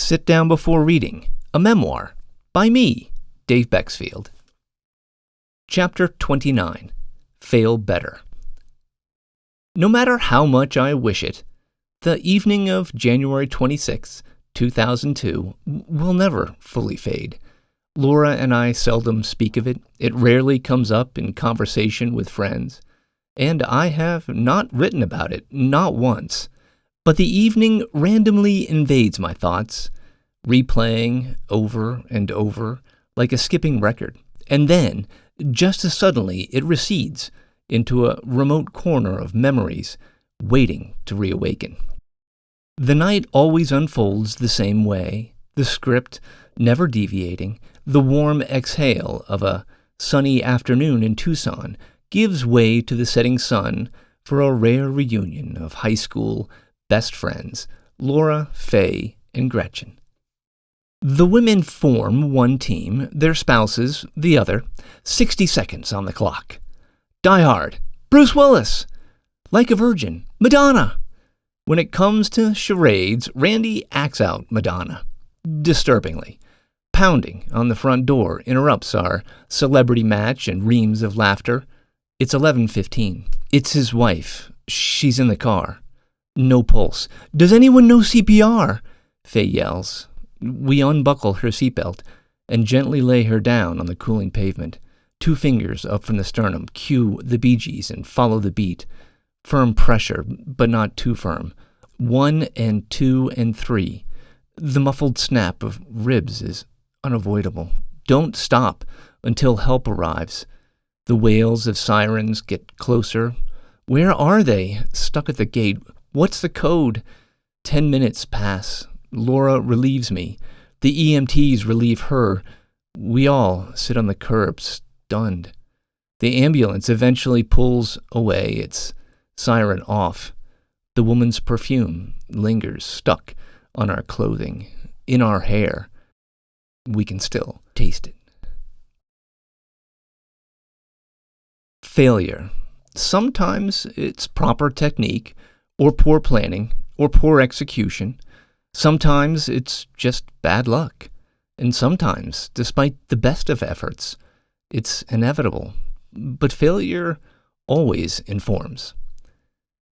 Sit Down Before Reading, a memoir by me, Dave Bexfield. Chapter 29, Fail Better. No matter how much I wish it, the evening of January 26, 2002 will never fully fade. Laura and I seldom speak of it. It rarely comes up in conversation with friends. And I have not written about it, not once. But the evening randomly invades my thoughts, replaying over and over like a skipping record. And then, just as suddenly, it recedes into a remote corner of memories, waiting to reawaken. The night always unfolds the same way, the script never deviating. The warm exhale of a sunny afternoon in Tucson gives way to the setting sun for a rare reunion of high school best friends, Laura, Faye, and Gretchen. The women form one team, their spouses the other. 60 seconds on the clock. Die Hard, Bruce Willis, Like a Virgin, Madonna. When it comes to charades, Randy acts out Madonna, disturbingly. Pounding on the front door interrupts our celebrity match and reams of laughter. It's 11:15. It's his wife. She's in the car. No pulse. Does anyone know CPR? Faye yells. We unbuckle her seatbelt and gently lay her down on the cooling pavement. 2 fingers up from the sternum, cue the Bee Gees and follow the beat. Firm pressure, but not too firm. 1 and 2 and 3. The muffled snap of ribs is unavoidable. Don't stop until help arrives. The wails of sirens get closer. Where are they? Stuck at the gate. What's the code? 10 minutes pass. Laura relieves me. The EMTs relieve her. We all sit on the curb, stunned. The ambulance eventually pulls away, its siren off. The woman's perfume lingers, stuck on our clothing, in our hair. We can still taste it. Failure. Sometimes it's proper technique, or poor planning, or poor execution. Sometimes it's just bad luck. And sometimes, despite the best of efforts, it's inevitable. But failure always informs.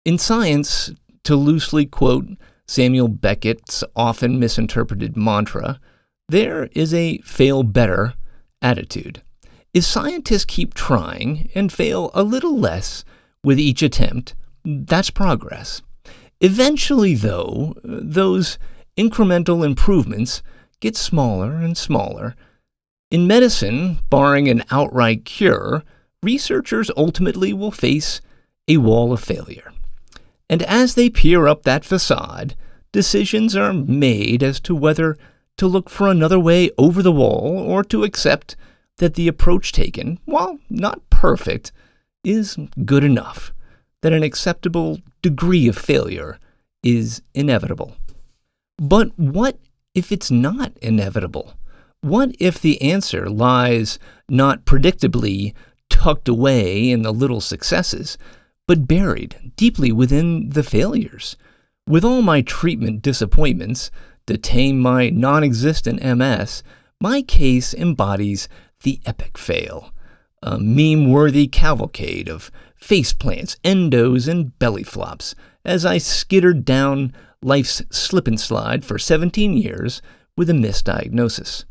In science, to loosely quote Samuel Beckett's often misinterpreted mantra, there is a fail better attitude. If scientists keep trying and fail a little less with each attempt, that's progress. Eventually, though, those incremental improvements get smaller and smaller. In medicine, barring an outright cure, researchers ultimately will face a wall of failure. And as they peer up that facade, decisions are made as to whether to look for another way over the wall or to accept that the approach taken, while not perfect, is good enough, that an acceptable degree of failure is inevitable. But what if it's not inevitable? What if the answer lies not predictably tucked away in the little successes, but buried deeply within the failures? With all my treatment disappointments to tame my non-existent MS, my case embodies the epic fail, a meme-worthy cavalcade of faceplants, endos, and belly flops as I skittered down life's slip and slide for 17 years with a misdiagnosis.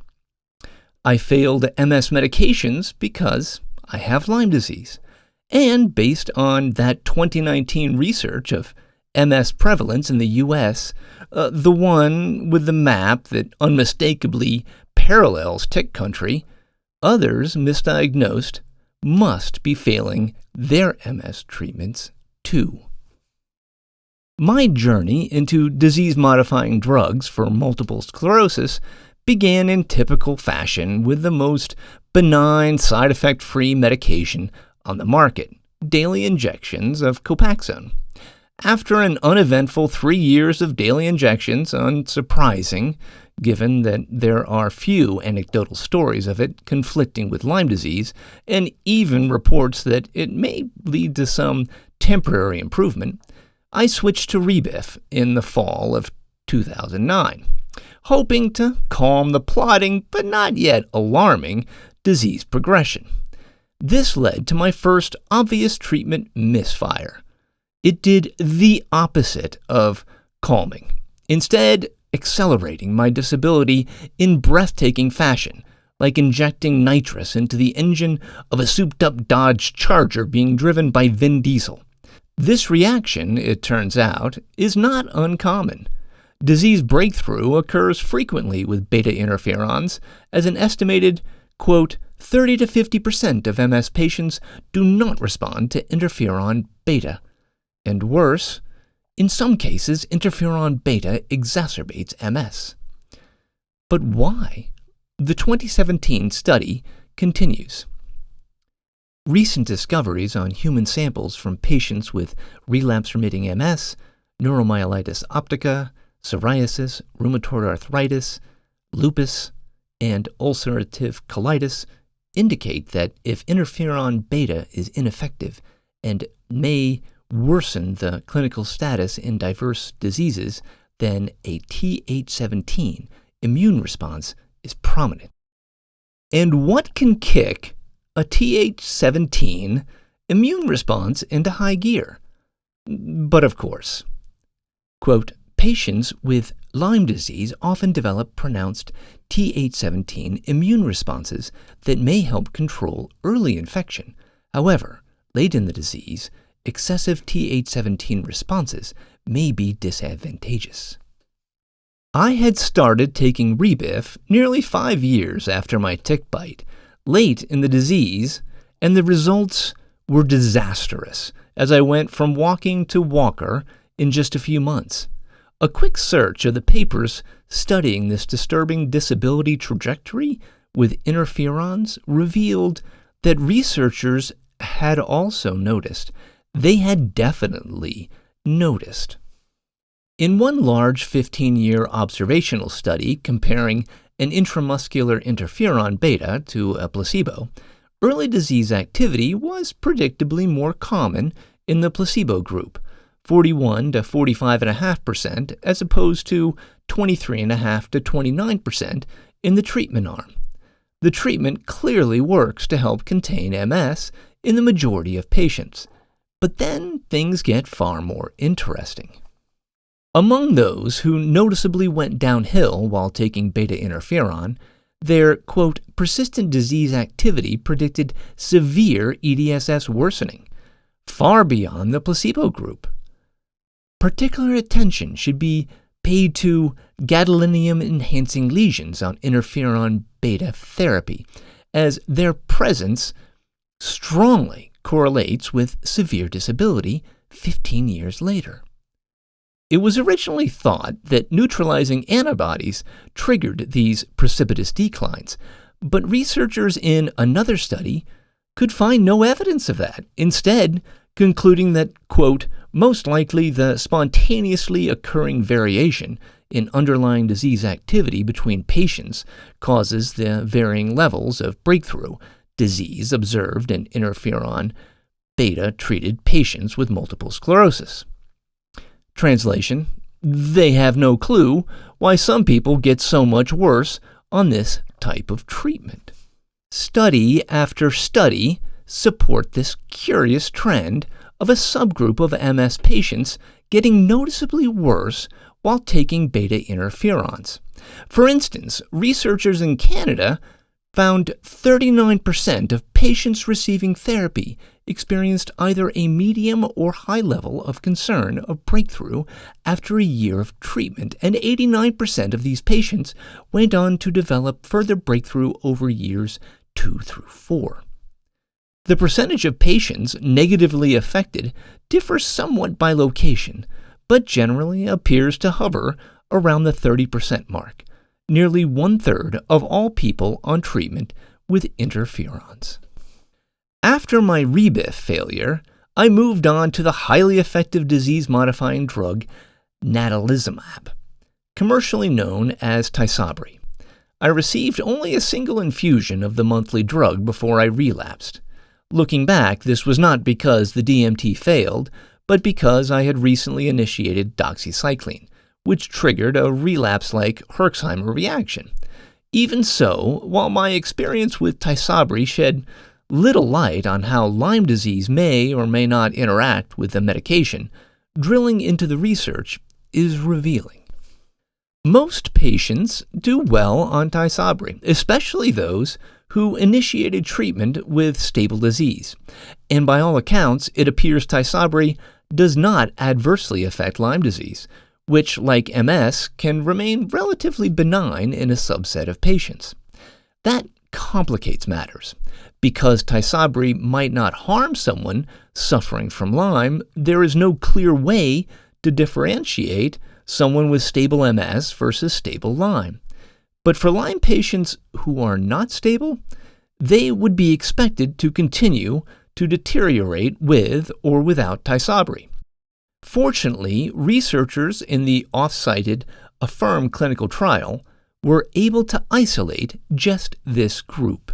I failed MS medications because I have Lyme disease, and based on that 2019 research of MS prevalence in the U.S., the one with the map that unmistakably parallels tick country, others misdiagnosed must be failing their MS treatments too. My journey into disease-modifying drugs for multiple sclerosis began in typical fashion with the most benign, side effect-free medication on the market, daily injections of Copaxone. After an uneventful 3 years of daily injections, unsurprising, given that there are few anecdotal stories of it conflicting with Lyme disease, and even reports that it may lead to some temporary improvement, I switched to Rebif in the fall of 2009. hoping to calm the plodding but not yet alarming disease progression. This led to my first obvious treatment misfire. It did the opposite of calming, instead accelerating my disability in breathtaking fashion, like injecting nitrous into the engine of a souped-up Dodge Charger being driven by Vin Diesel. This reaction, it turns out, is not uncommon. Disease breakthrough occurs frequently with beta interferons, as an estimated, quote, 30 to 50% of MS patients do not respond to interferon beta. And worse, in some cases, interferon beta exacerbates MS. But why? The 2017 study continues. Recent discoveries on human samples from patients with relapse-remitting MS, neuromyelitis optica, psoriasis, rheumatoid arthritis, lupus, and ulcerative colitis indicate that if interferon beta is ineffective and may worsen the clinical status in diverse diseases, then a Th17 immune response is prominent. And what can kick a Th17 immune response into high gear? But of course, quote, patients with Lyme disease often develop pronounced Th17 immune responses that may help control early infection. However, late in the disease, excessive Th17 responses may be disadvantageous. I had started taking Rebif nearly 5 years after my tick bite, late in the disease, and the results were disastrous as I went from walking to walker in just a few months. A quick search of the papers studying this disturbing disability trajectory with interferons revealed that researchers had also noticed. They had definitely noticed. In one large 15-year observational study comparing an intramuscular interferon beta to a placebo, early disease activity was predictably more common in the placebo group, 41 to 45.5%, as opposed to 23.5 to 29% in the treatment arm. The treatment clearly works to help contain MS in the majority of patients. But then things get far more interesting. Among those who noticeably went downhill while taking beta interferon, their, quote, persistent disease activity predicted severe EDSS worsening, far beyond the placebo group. Particular attention should be paid to gadolinium-enhancing lesions on interferon beta therapy, as their presence strongly correlates with severe disability 15 years later. It was originally thought that neutralizing antibodies triggered these precipitous declines, but researchers in another study could find no evidence of that, instead concluding that, quote, most likely the spontaneously occurring variation in underlying disease activity between patients causes the varying levels of breakthrough disease observed in interferon beta-treated patients with multiple sclerosis. Translation: they have no clue why some people get so much worse on this type of treatment. Study after study support this curious trend of a subgroup of MS patients getting noticeably worse while taking beta interferons. For instance, researchers in Canada found 39% of patients receiving therapy experienced either a medium or high level of concern of breakthrough after a year of treatment, and 89% of these patients went on to develop further breakthrough over years 2 through 4. The percentage of patients negatively affected differs somewhat by location, but generally appears to hover around the 30% mark, nearly 1/3 of all people on treatment with interferons. After my Rebif failure, I moved on to the highly effective disease-modifying drug natalizumab, commercially known as Tysabri. I received only a single infusion of the monthly drug before I relapsed. Looking back, this was not because the DMT failed, but because I had recently initiated doxycycline, which triggered a relapse-like Herxheimer reaction. Even so, while my experience with Tysabri shed little light on how Lyme disease may or may not interact with the medication, drilling into the research is revealing. Most patients do well on Tysabri, especially those who initiated treatment with stable disease. And by all accounts, it appears Tysabri does not adversely affect Lyme disease, which, like MS, can remain relatively benign in a subset of patients. That complicates matters. Because Tysabri might not harm someone suffering from Lyme, there is no clear way to differentiate someone with stable MS versus stable Lyme. But for Lyme patients who are not stable, they would be expected to continue to deteriorate with or without Tysabri. Fortunately, researchers in the oft-cited AFFIRM clinical trial were able to isolate just this group.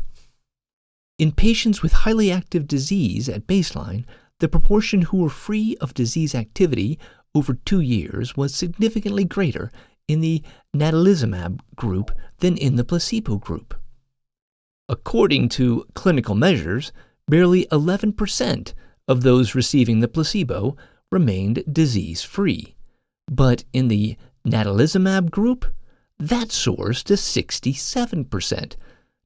In patients with highly active disease at baseline, the proportion who were free of disease activity over 2 years was significantly greater in the natalizumab group than in the placebo group. According to clinical measures, barely 11% of those receiving the placebo remained disease-free. But in the natalizumab group, that soars to 67%.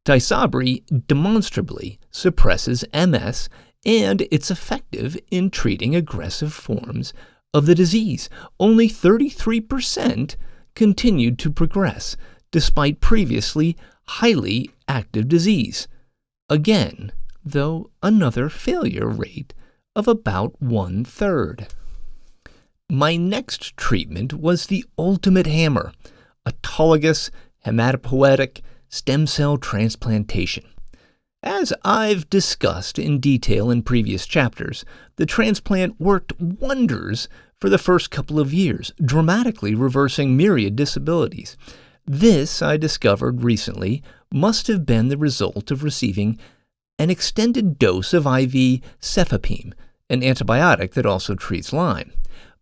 Tysabri demonstrably suppresses MS, and it's effective in treating aggressive forms of the disease. Only 33% continued to progress, despite previously highly active disease. Again, though, another failure rate of about 1/3. My next treatment was the ultimate hammer, autologous hematopoietic stem cell transplantation. As I've discussed in detail in previous chapters, the transplant worked wonders for the first couple of years, dramatically reversing myriad disabilities. This, I discovered recently, must have been the result of receiving an extended dose of IV cefepime, an antibiotic that also treats Lyme.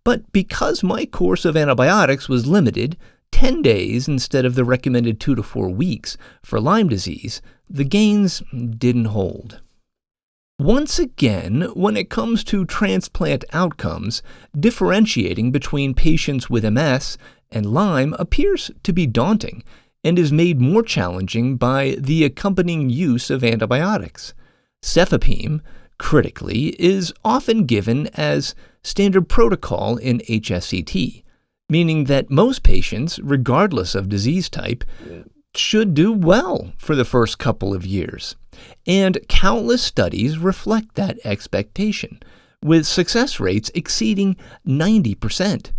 But because my course of antibiotics was limited 10 days instead of the recommended 2 to 4 weeks for Lyme disease, the gains didn't hold. Once again, when it comes to transplant outcomes, differentiating between patients with MS and Lyme appears to be daunting and is made more challenging by the accompanying use of antibiotics. Cefepime, critically, is often given as standard protocol in HSCT, meaning that most patients, regardless of disease type, should do well for the first couple of years. And countless studies reflect that expectation, with success rates exceeding 90%.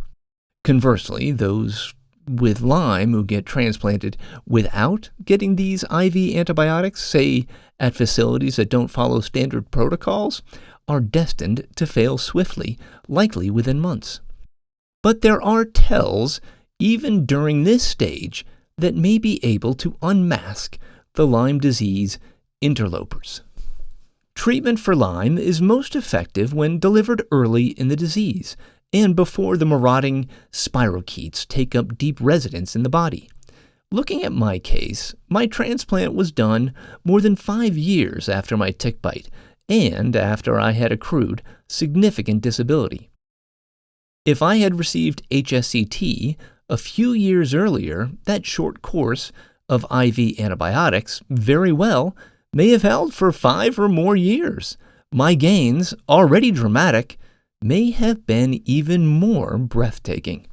Conversely, those with Lyme who get transplanted without getting these IV antibiotics, say at facilities that don't follow standard protocols, are destined to fail swiftly, likely within months. But there are tells, even during this stage, that may be able to unmask the Lyme disease interlopers. Treatment for Lyme is most effective when delivered early in the disease and before the marauding spirochetes take up deep residence in the body. Looking at my case, my transplant was done more than 5 years after my tick bite and after I had accrued significant disability. If I had received HSCT a few years earlier, that short course of IV antibiotics very well may have held for 5 or more years. My gains, already dramatic, may have been even more breathtaking.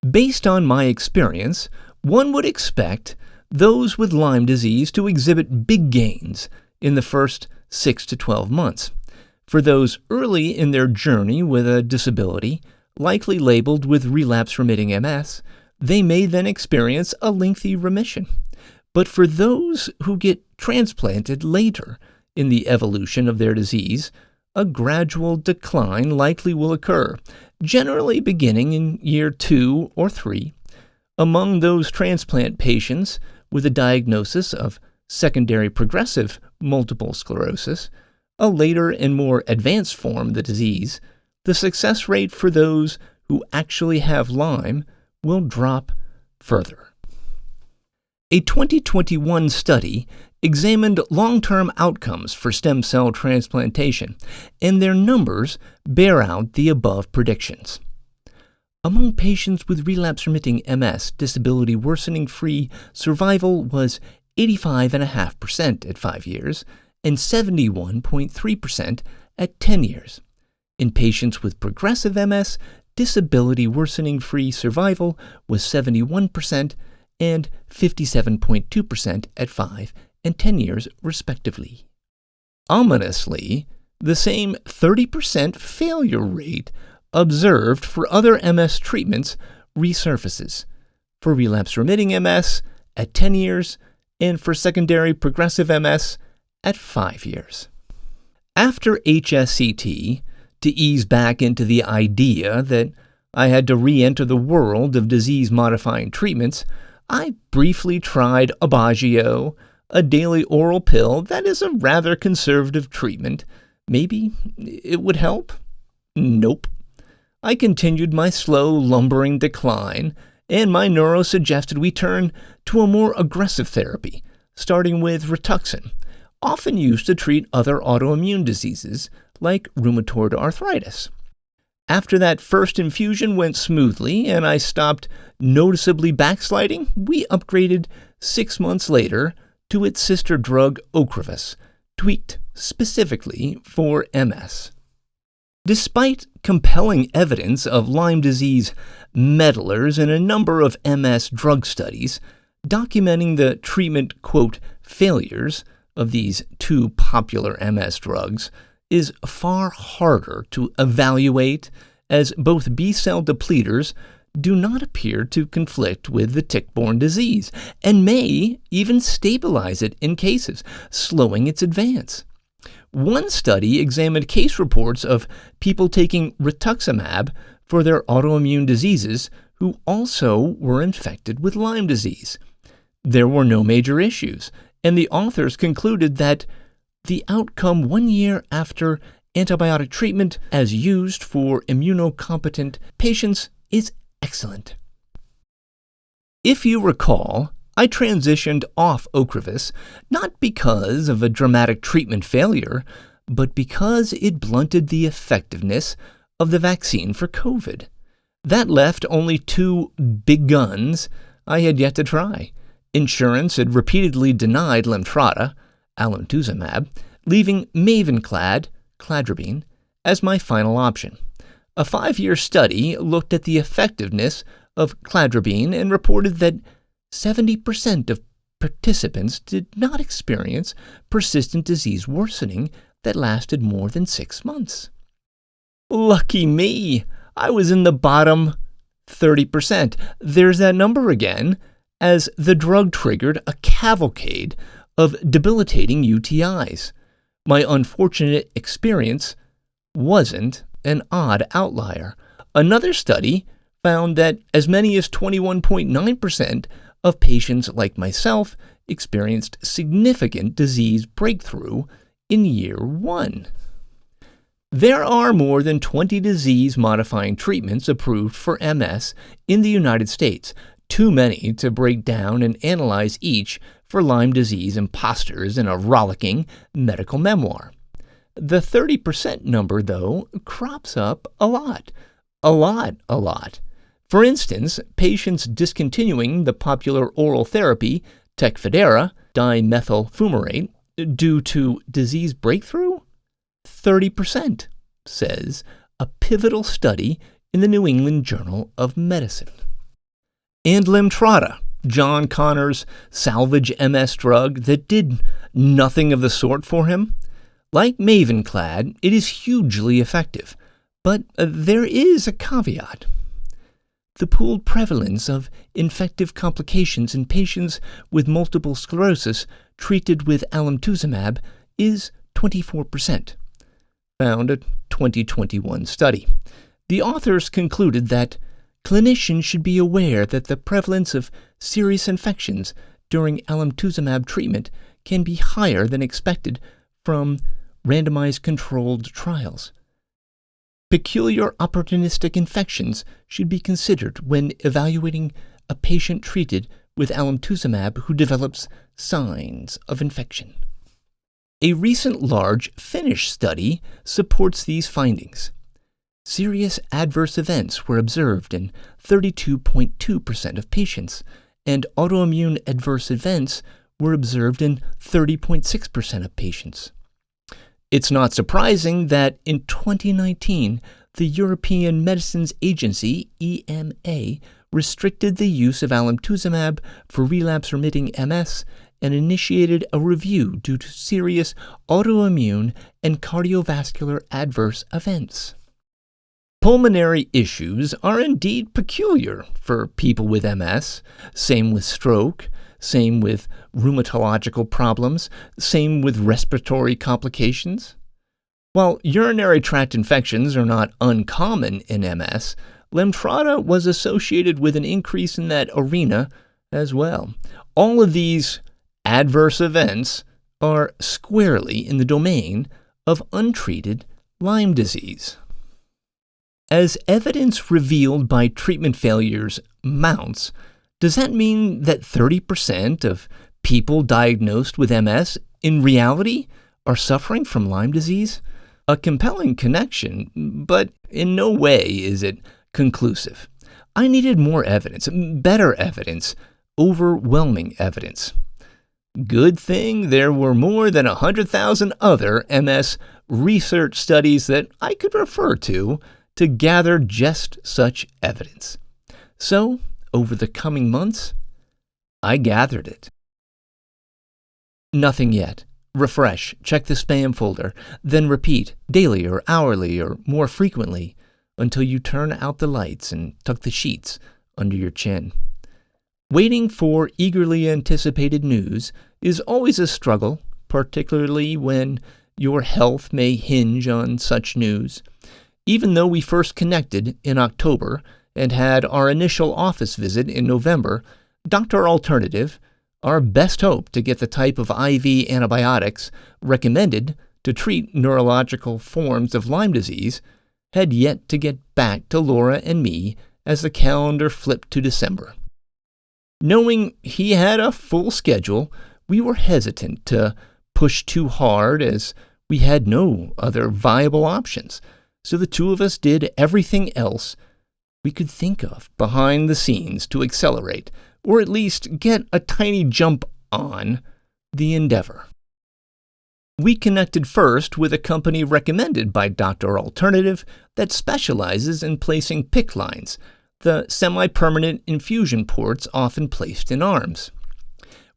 Based on my experience, one would expect those with Lyme disease to exhibit big gains in the first 6 to 12 months. For those early in their journey with a disability, likely labeled with relapse-remitting MS, they may then experience a lengthy remission. But for those who get transplanted later in the evolution of their disease, a gradual decline likely will occur, generally beginning in year 2 or 3. Among those transplant patients with a diagnosis of secondary progressive multiple sclerosis, a later and more advanced form of the disease, the success rate for those who actually have Lyme will drop further. A 2021 study examined long-term outcomes for stem cell transplantation, and their numbers bear out the above predictions. Among patients with relapse-remitting MS, disability worsening-free survival was 85.5% at 5 years and 71.3% at 10 years. In patients with progressive MS, disability worsening-free survival was 71% and 57.2% at 5 and 10 years, respectively. Ominously, the same 30% failure rate observed for other MS treatments resurfaces, for relapse-remitting MS at 10 years and for secondary progressive MS at 5 years. After HSCT, to ease back into the idea that I had to re-enter the world of disease-modifying treatments, I briefly tried Aubagio, a daily oral pill that is a rather conservative treatment. Maybe it would help? Nope. I continued my slow, lumbering decline, and my neuro suggested we turn to a more aggressive therapy, starting with Rituxan, often used to treat other autoimmune diseases like rheumatoid arthritis. After that first infusion went smoothly and I stopped noticeably backsliding, we upgraded 6 months later to its sister drug Ocrevus, tweaked specifically for MS. Despite compelling evidence of Lyme disease meddlers in a number of MS drug studies documenting the treatment, quote, failures of these two popular MS drugs, is far harder to evaluate, as both B-cell depleters do not appear to conflict with the tick-borne disease and may even stabilize it in cases, slowing its advance. One study examined case reports of people taking rituximab for their autoimmune diseases who also were infected with Lyme disease. There were no major issues, and the authors concluded that the outcome 1 year after antibiotic treatment as used for immunocompetent patients is excellent. If you recall, I transitioned off Ocrevus not because of a dramatic treatment failure, but because it blunted the effectiveness of the vaccine for COVID. That left only two big guns I had yet to try. Insurance had repeatedly denied Lemtrada, alemtuzumab, leaving Mavenclad, cladribine, as my final option. A 5-year study looked at the effectiveness of cladribine and reported that 70% of participants did not experience persistent disease worsening that lasted more than 6 months. Lucky me! I was in the bottom 30%. There's that number again, as the drug triggered a cavalcade of debilitating UTIs. My unfortunate experience wasn't an odd outlier. Another study found that as many as 21.9% of patients like myself experienced significant disease breakthrough in year 1. There are more than 20 disease-modifying treatments approved for MS in the United States, too many to break down and analyze each for Lyme disease imposters in a rollicking medical memoir. The 30% number, though, crops up a lot. For instance, patients discontinuing the popular oral therapy Tecfidera, dimethyl fumarate, due to disease breakthrough? 30%, says a pivotal study in the New England Journal of Medicine. And Lemtrada, John Connor's salvage MS drug that did nothing of the sort for him? Like Mavenclad, it is hugely effective, but there is a caveat. The pooled prevalence of infective complications in patients with multiple sclerosis treated with alemtuzumab is 24%, found a 2021 study. The authors concluded that clinicians should be aware that the prevalence of serious infections during alemtuzumab treatment can be higher than expected from randomized controlled trials. Peculiar opportunistic infections should be considered when evaluating a patient treated with alemtuzumab who develops signs of infection. A recent large Finnish study supports these findings. Serious adverse events were observed in 32.2% of patients, and autoimmune adverse events were observed in 30.6% of patients. It's not surprising that in 2019, the European Medicines Agency, EMA, restricted the use of alemtuzumab for relapse-remitting MS and initiated a review due to serious autoimmune and cardiovascular adverse events. Pulmonary issues are indeed peculiar for people with MS, same with stroke, same with rheumatological problems, same with respiratory complications. While urinary tract infections are not uncommon in MS, Lemtrada was associated with an increase in that arena as well. All of these adverse events are squarely in the domain of untreated Lyme disease. As evidence revealed by treatment failures mounts, does that mean that 30% of people diagnosed with MS in reality are suffering from Lyme disease? A compelling connection, but in no way is it conclusive. I needed more evidence, better evidence, overwhelming evidence. Good thing there were more than 100,000 other MS research studies that I could refer to gather just such evidence. So, over the coming months, I gathered it. Nothing yet. Refresh, check the spam folder, then repeat daily or hourly or more frequently until you turn out the lights and tuck the sheets under your chin. Waiting for eagerly anticipated news is always a struggle, particularly when your health may hinge on such news. Even though we first connected in October and had our initial office visit in November, Dr. Alternative, our best hope to get the type of IV antibiotics recommended to treat neurological forms of Lyme disease, had yet to get back to Laura and me as the calendar flipped to December. Knowing he had a full schedule, we were hesitant to push too hard as we had no other viable options, so the two of us did everything else we could think of behind the scenes to accelerate, or at least get a tiny jump on, the endeavor. We connected first with a company recommended by Dr. Alternative that specializes in placing PICC lines, the semi-permanent infusion ports often placed in arms.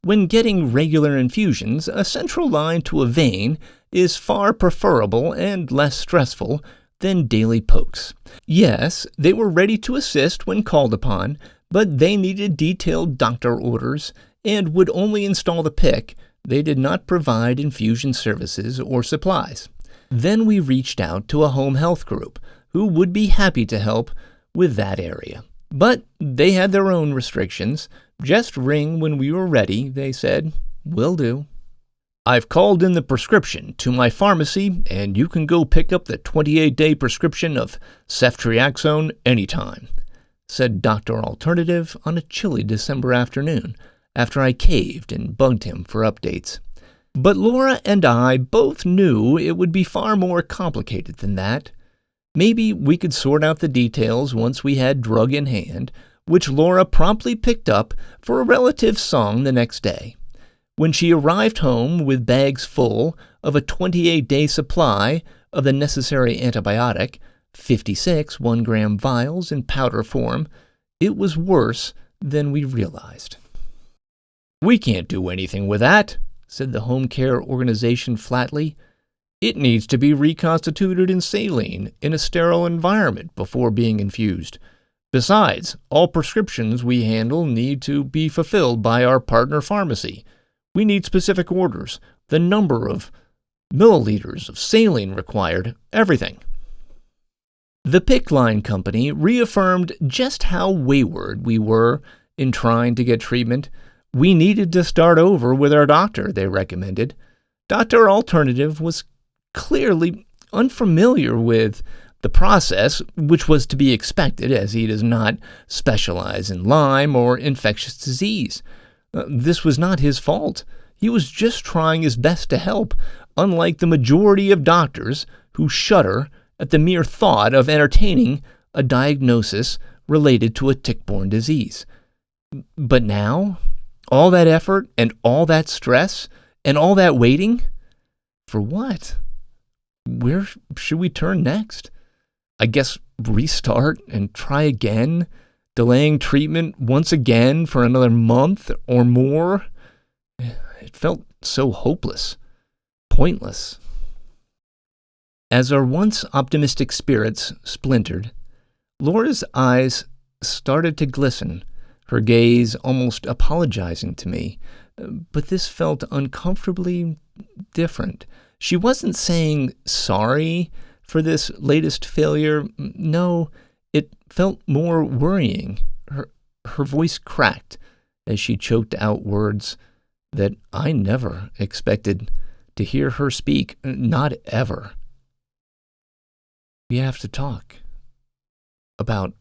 When getting regular infusions, a central line to a vein is far preferable and less stressful than daily pokes. Yes, they were ready to assist when called upon, but they needed detailed doctor orders and would only install the PICC. They did not provide infusion services or supplies. Then we reached out to a home health group who would be happy to help with that area. But they had their own restrictions. Just ring when we were ready, they said. Will do. I've called in the prescription to my pharmacy, and you can go pick up the 28-day prescription of ceftriaxone anytime, said Dr. Alternative on a chilly December afternoon after I caved and bugged him for updates. But Laura and I both knew it would be far more complicated than that. Maybe we could sort out the details once we had drug in hand, which Laura promptly picked up for a relative's song the next day. When she arrived home with bags full of a 28-day supply of the necessary antibiotic, 56 1-gram vials in powder form, it was worse than we realized. We can't do anything with that, said the home care organization flatly. It needs to be reconstituted in saline in a sterile environment before being infused. Besides, all prescriptions we handle need to be fulfilled by our partner pharmacy. We need specific orders, the number of milliliters of saline required, everything. The PICC line company reaffirmed just how wayward we were in trying to get treatment. We needed to start over with our doctor, they recommended. Dr. Alternative was clearly unfamiliar with The process, which was to be expected as he does not specialize in Lyme or infectious disease. This was not his fault. He was just trying his best to help, unlike the majority of doctors who shudder at the mere thought of entertaining a diagnosis related to a tick-borne disease. But now, all that effort and all that stress and all that waiting, for what? Where should we turn next? I guess restart and try again, delaying treatment once again for another month or more. It felt so hopeless, pointless. As our once optimistic spirits splintered, Laura's eyes started to glisten, her gaze almost apologizing to me. But this felt uncomfortably different. She wasn't saying sorry for this latest failure. No, it felt more worrying. Her voice cracked as she choked out words that I never expected to hear her speak, not ever. We have to talk about